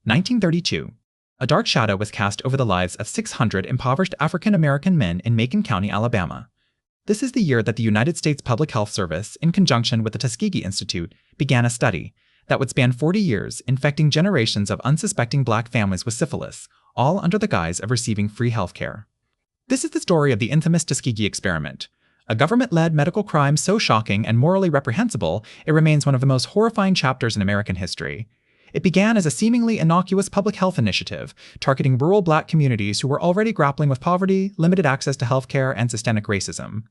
1932. A dark shadow was cast over the lives of 600 impoverished African American men in Macon County, Alabama. This is the year that the United States Public Health Service, in conjunction with the Tuskegee Institute, began a study that would span 40 years, infecting generations of unsuspecting black families with syphilis, all under the guise of receiving free health care. This is the story of the infamous Tuskegee Experiment, a government-led medical crime so shocking and morally reprehensible it remains one of the most horrifying chapters in American history. It began as a seemingly innocuous public health initiative, targeting rural black communities who were already grappling with poverty, limited access to healthcare, and systemic racism.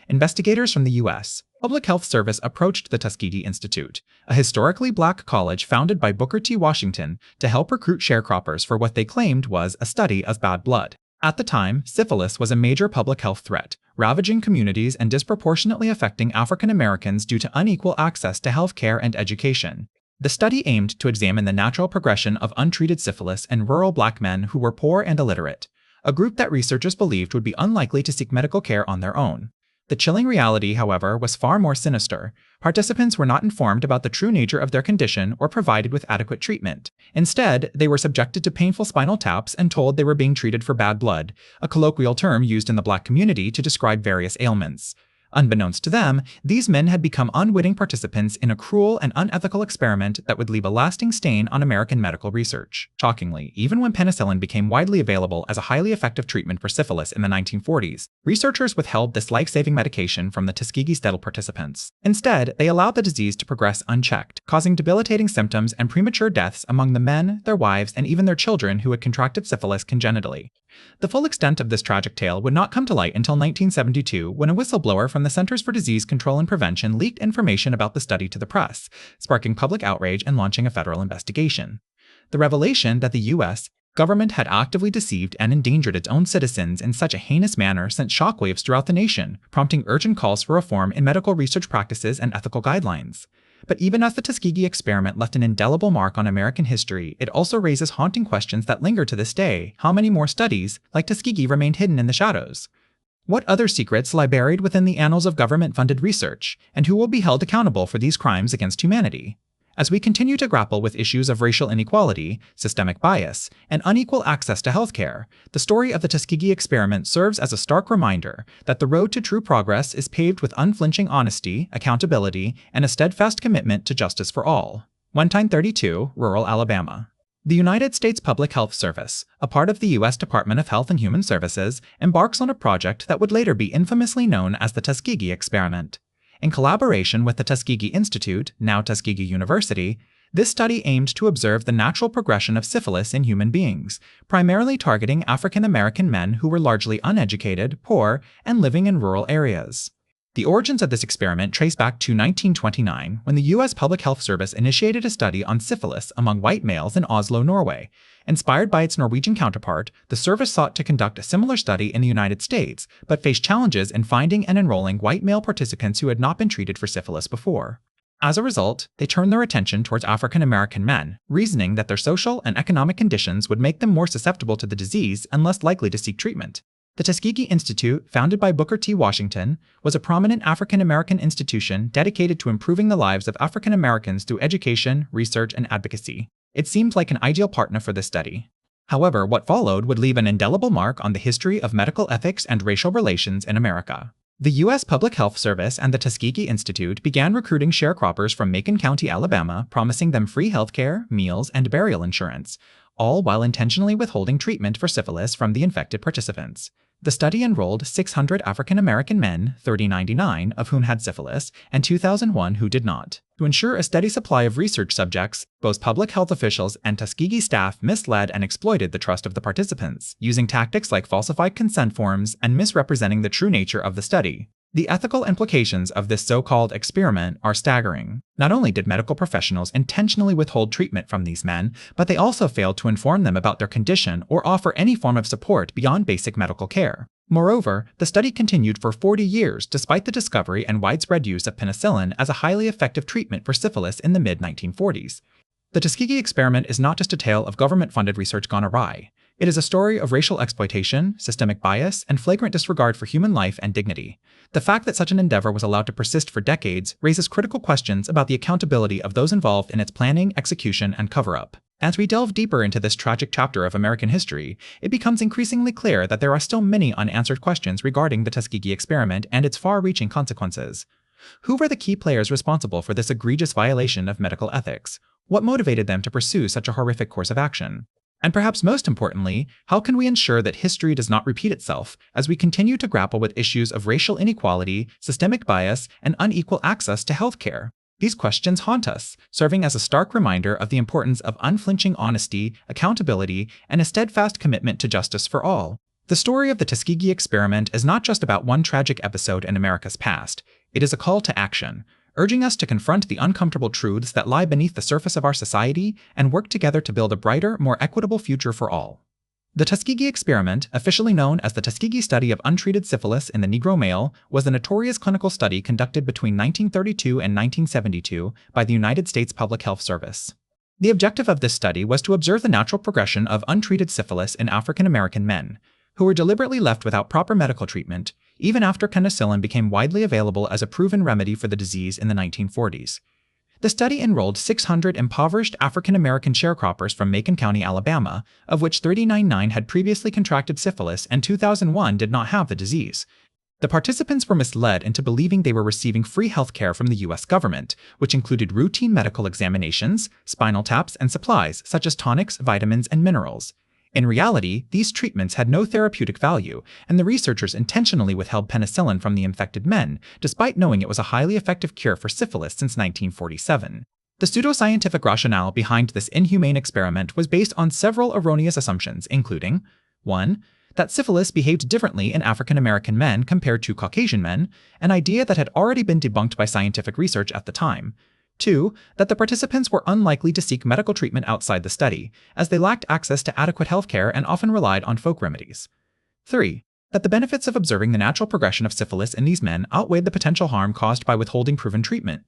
Investigators from the U.S. Public Health Service approached the Tuskegee Institute, a historically black college founded by Booker T. Washington, to help recruit sharecroppers for what they claimed was a study of bad blood. At the time, syphilis was a major public health threat, ravaging communities and disproportionately affecting African Americans due to unequal access to healthcare and education. The study aimed to examine the natural progression of untreated syphilis in rural black men who were poor and illiterate, a group that researchers believed would be unlikely to seek medical care on their own. The chilling reality, however, was far more sinister. Participants were not informed about the true nature of their condition or provided with adequate treatment. Instead, they were subjected to painful spinal taps and told they were being treated for bad blood, a colloquial term used in the black community to describe various ailments. Unbeknownst to them, these men had become unwitting participants in a cruel and unethical experiment that would leave a lasting stain on American medical research. Shockingly, even when penicillin became widely available as a highly effective treatment for syphilis in the 1940s, researchers withheld this life-saving medication from the Tuskegee study participants. Instead, they allowed the disease to progress unchecked, causing debilitating symptoms and premature deaths among the men, their wives, and even their children who had contracted syphilis congenitally. The full extent of this tragic tale would not come to light until 1972, when a whistleblower from the Centers for Disease Control and Prevention leaked information about the study to the press, sparking public outrage and launching a federal investigation. The revelation that the U.S. government had actively deceived and endangered its own citizens in such a heinous manner sent shockwaves throughout the nation, prompting urgent calls for reform in medical research practices and ethical guidelines. But even as the Tuskegee Experiment left an indelible mark on American history, it also raises haunting questions that linger to this day. How many more studies, like Tuskegee, remained hidden in the shadows? What other secrets lie buried within the annals of government-funded research, and who will be held accountable for these crimes against humanity? As we continue to grapple with issues of racial inequality, systemic bias, and unequal access to healthcare, the story of the Tuskegee Experiment serves as a stark reminder that the road to true progress is paved with unflinching honesty, accountability, and a steadfast commitment to justice for all. 1932, rural Alabama. The United States Public Health Service, a part of the U.S. Department of Health and Human Services, embarks on a project that would later be infamously known as the Tuskegee Experiment. In collaboration with the Tuskegee Institute, now Tuskegee University, this study aimed to observe the natural progression of syphilis in human beings, primarily targeting African American men who were largely uneducated, poor, and living in rural areas. The origins of this experiment trace back to 1929, when the U.S. Public Health Service initiated a study on syphilis among white males in Oslo, Norway. Inspired by its Norwegian counterpart, the service sought to conduct a similar study in the United States, but faced challenges in finding and enrolling white male participants who had not been treated for syphilis before. As a result, they turned their attention towards African American men, reasoning that their social and economic conditions would make them more susceptible to the disease and less likely to seek treatment. The Tuskegee Institute, founded by Booker T. Washington, was a prominent African American institution dedicated to improving the lives of African Americans through education, research, and advocacy. It seemed like an ideal partner for this study. However, what followed would leave an indelible mark on the history of medical ethics and racial relations in America. The U.S. Public Health Service and the Tuskegee Institute began recruiting sharecroppers from Macon County, Alabama, promising them free healthcare, meals, and burial insurance, all while intentionally withholding treatment for syphilis from the infected participants. The study enrolled 600 African American men, 3,099 of whom had syphilis, and 2,001 who did not. To ensure a steady supply of research subjects, both public health officials and Tuskegee staff misled and exploited the trust of the participants, using tactics like falsified consent forms and misrepresenting the true nature of the study. The ethical implications of this so-called experiment are staggering. Not only did medical professionals intentionally withhold treatment from these men, but they also failed to inform them about their condition or offer any form of support beyond basic medical care. Moreover, the study continued for 40 years despite the discovery and widespread use of penicillin as a highly effective treatment for syphilis in the mid-1940s. The Tuskegee Experiment is not just a tale of government-funded research gone awry. It is a story of racial exploitation, systemic bias, and flagrant disregard for human life and dignity. The fact that such an endeavor was allowed to persist for decades raises critical questions about the accountability of those involved in its planning, execution, and cover-up. As we delve deeper into this tragic chapter of American history, it becomes increasingly clear that there are still many unanswered questions regarding the Tuskegee Experiment and its far-reaching consequences. Who were the key players responsible for this egregious violation of medical ethics? What motivated them to pursue such a horrific course of action? And perhaps most importantly, how can we ensure that history does not repeat itself as we continue to grapple with issues of racial inequality, systemic bias, and unequal access to healthcare? These questions haunt us, serving as a stark reminder of the importance of unflinching honesty, accountability, and a steadfast commitment to justice for all. The story of the Tuskegee Experiment is not just about one tragic episode in America's past. It is a call to action, urging us to confront the uncomfortable truths that lie beneath the surface of our society and work together to build a brighter, more equitable future for all. The Tuskegee Experiment, officially known as the Tuskegee Study of Untreated Syphilis in the Negro Male, was a notorious clinical study conducted between 1932 and 1972 by the United States Public Health Service. The objective of this study was to observe the natural progression of untreated syphilis in African American men, who were deliberately left without proper medical treatment, even after penicillin became widely available as a proven remedy for the disease in the 1940s. The study enrolled 600 impoverished African American sharecroppers from Macon County, Alabama, of which 399 had previously contracted syphilis and 2,001 did not have the disease. The participants were misled into believing they were receiving free health care from the U.S. government, which included routine medical examinations, spinal taps, and supplies such as tonics, vitamins, and minerals. In reality, these treatments had no therapeutic value, and the researchers intentionally withheld penicillin from the infected men, despite knowing it was a highly effective cure for syphilis since 1947. The pseudoscientific rationale behind this inhumane experiment was based on several erroneous assumptions, including 1. That syphilis behaved differently in African American men compared to Caucasian men, an idea that had already been debunked by scientific research at the time. 2. That the participants were unlikely to seek medical treatment outside the study, as they lacked access to adequate health care and often relied on folk remedies. 3. That the benefits of observing the natural progression of syphilis in these men outweighed the potential harm caused by withholding proven treatment.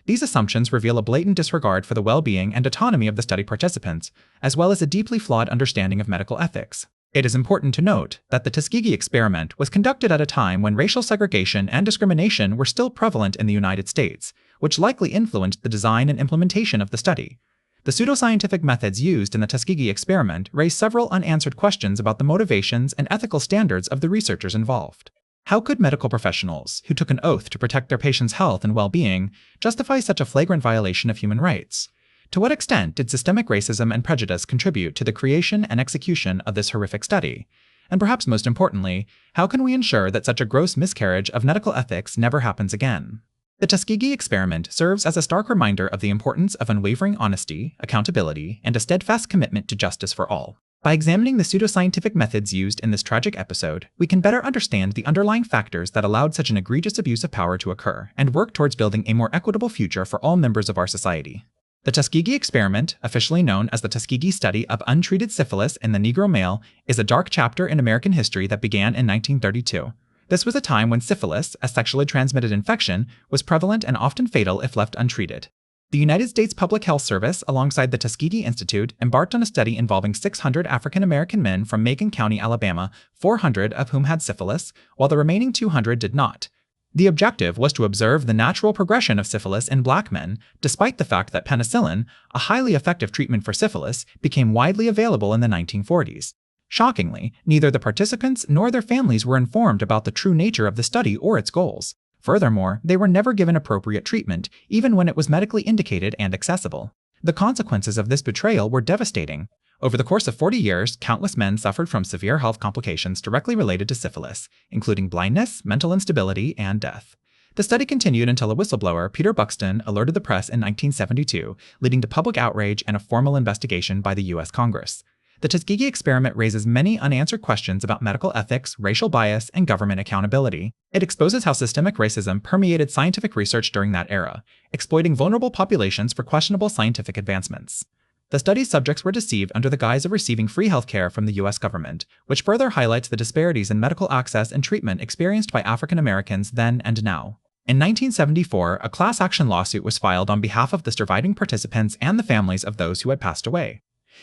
These assumptions reveal a blatant disregard for the well-being and autonomy of the study participants, as well as a deeply flawed understanding of medical ethics. It is important to note that the Tuskegee Experiment was conducted at a time when racial segregation and discrimination were still prevalent in the United States, which likely influenced the design and implementation of the study. The pseudoscientific methods used in the Tuskegee Experiment raise several unanswered questions about the motivations and ethical standards of the researchers involved. How could medical professionals, who took an oath to protect their patients' health and well-being, justify such a flagrant violation of human rights? To what extent did systemic racism and prejudice contribute to the creation and execution of this horrific study? And perhaps most importantly, how can we ensure that such a gross miscarriage of medical ethics never happens again? The Tuskegee Experiment serves as a stark reminder of the importance of unwavering honesty, accountability, and a steadfast commitment to justice for all. By examining the pseudoscientific methods used in this tragic episode, we can better understand the underlying factors that allowed such an egregious abuse of power to occur and work towards building a more equitable future for all members of our society. The Tuskegee Experiment, officially known as the Tuskegee Study of Untreated Syphilis in the Negro Male, is a dark chapter in American history that began in 1932. This was a time when syphilis, a sexually transmitted infection, was prevalent and often fatal if left untreated. The United States Public Health Service, alongside the Tuskegee Institute, embarked on a study involving 600 African American men from Macon County, Alabama, 400 of whom had syphilis, while the remaining 200 did not. The objective was to observe the natural progression of syphilis in black men, despite the fact that penicillin, a highly effective treatment for syphilis, became widely available in the 1940s. Shockingly, neither the participants nor their families were informed about the true nature of the study or its goals. Furthermore, they were never given appropriate treatment, even when it was medically indicated and accessible. The consequences of this betrayal were devastating. Over the course of 40 years, countless men suffered from severe health complications directly related to syphilis, including blindness, mental instability, and death. The study continued until a whistleblower, Peter Buxton, alerted the press in 1972, leading to public outrage and a formal investigation by the U.S. Congress. The Tuskegee Experiment raises many unanswered questions about medical ethics, racial bias, and government accountability. It exposes how systemic racism permeated scientific research during that era, exploiting vulnerable populations for questionable scientific advancements. The study's subjects were deceived under the guise of receiving free healthcare from the U.S. government, which further highlights the disparities in medical access and treatment experienced by African Americans then and now. In 1974, a class action lawsuit was filed on behalf of the surviving participants and the families of those who had passed away.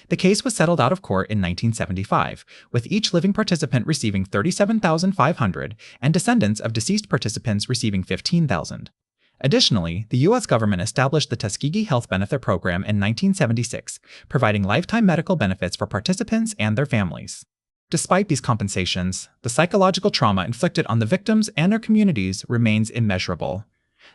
The case was settled out of court in 1975, with each living participant receiving $37,500 and descendants of deceased participants receiving $15,000. Additionally, the U.S. government established the Tuskegee Health Benefit Program in 1976, providing lifetime medical benefits for participants and their families. Despite these compensations, the psychological trauma inflicted on the victims and their communities remains immeasurable.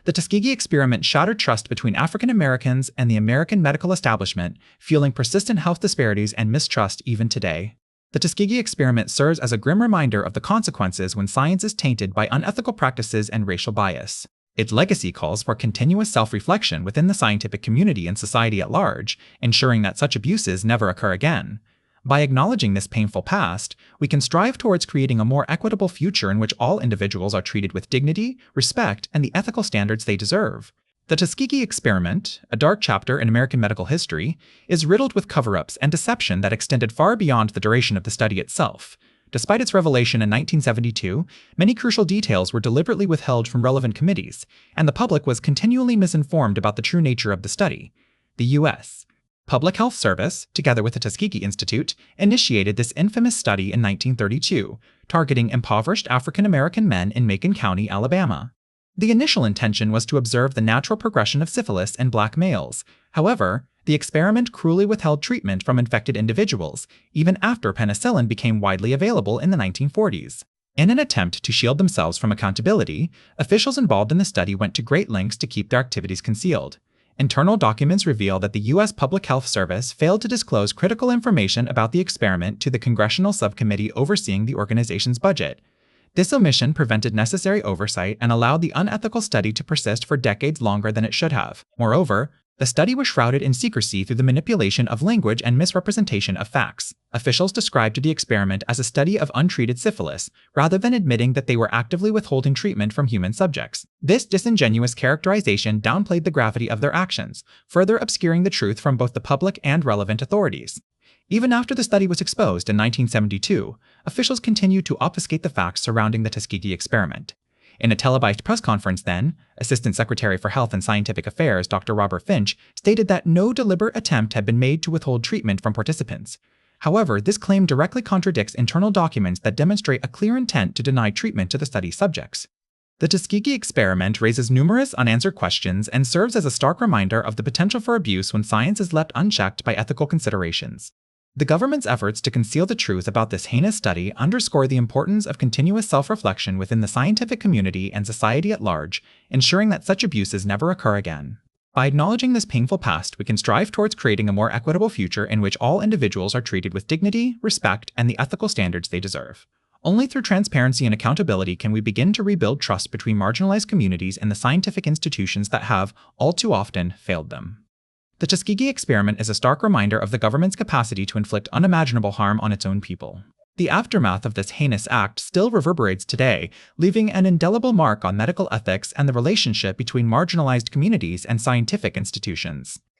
The Tuskegee Experiment shattered trust between African Americans and the American medical establishment, fueling persistent health disparities and mistrust even today. The Tuskegee Experiment serves as a grim reminder of the consequences when science is tainted by unethical practices and racial bias. Its legacy calls for continuous self-reflection within the scientific community and society at large, ensuring that such abuses never occur again. By acknowledging this painful past, we can strive towards creating a more equitable future in which all individuals are treated with dignity, respect, and the ethical standards they deserve. The Tuskegee Experiment, a dark chapter in American medical history, is riddled with cover-ups and deception that extended far beyond the duration of the study itself. Despite its revelation in 1972, many crucial details were deliberately withheld from relevant committees, and the public was continually misinformed about the true nature of the study. The U.S. Public Health Service, together with the Tuskegee Institute, initiated this infamous study in 1932, targeting impoverished African American men in Macon County, Alabama. The initial intention was to observe the natural progression of syphilis in black males. However, the experiment cruelly withheld treatment from infected individuals, even after penicillin became widely available in the 1940s. In an attempt to shield themselves from accountability, officials involved in the study went to great lengths to keep their activities concealed. Internal documents reveal that the U.S. Public Health Service failed to disclose critical information about the experiment to the congressional subcommittee overseeing the organization's budget. This omission prevented necessary oversight and allowed the unethical study to persist for decades longer than it should have. Moreover, the study was shrouded in secrecy through the manipulation of language and misrepresentation of facts. Officials described the experiment as a study of untreated syphilis, rather than admitting that they were actively withholding treatment from human subjects. This disingenuous characterization downplayed the gravity of their actions, further obscuring the truth from both the public and relevant authorities. Even after the study was exposed in 1972, officials continued to obfuscate the facts surrounding the Tuskegee Experiment. In a televised press conference then, Assistant Secretary for Health and Scientific Affairs Dr. Robert Finch stated that no deliberate attempt had been made to withhold treatment from participants. However, this claim directly contradicts internal documents that demonstrate a clear intent to deny treatment to the study subjects. The Tuskegee Experiment raises numerous unanswered questions and serves as a stark reminder of the potential for abuse when science is left unchecked by ethical considerations. The government's efforts to conceal the truth about this heinous study underscore the importance of continuous self-reflection within the scientific community and society at large, ensuring that such abuses never occur again. By acknowledging this painful past, we can strive towards creating a more equitable future in which all individuals are treated with dignity, respect, and the ethical standards they deserve. Only through transparency and accountability can we begin to rebuild trust between marginalized communities and the scientific institutions that have, all too often, failed them. The Tuskegee Experiment is a stark reminder of the government's capacity to inflict unimaginable harm on its own people. The aftermath of this heinous act still reverberates today, leaving an indelible mark on medical ethics and the relationship between marginalized communities and scientific institutions.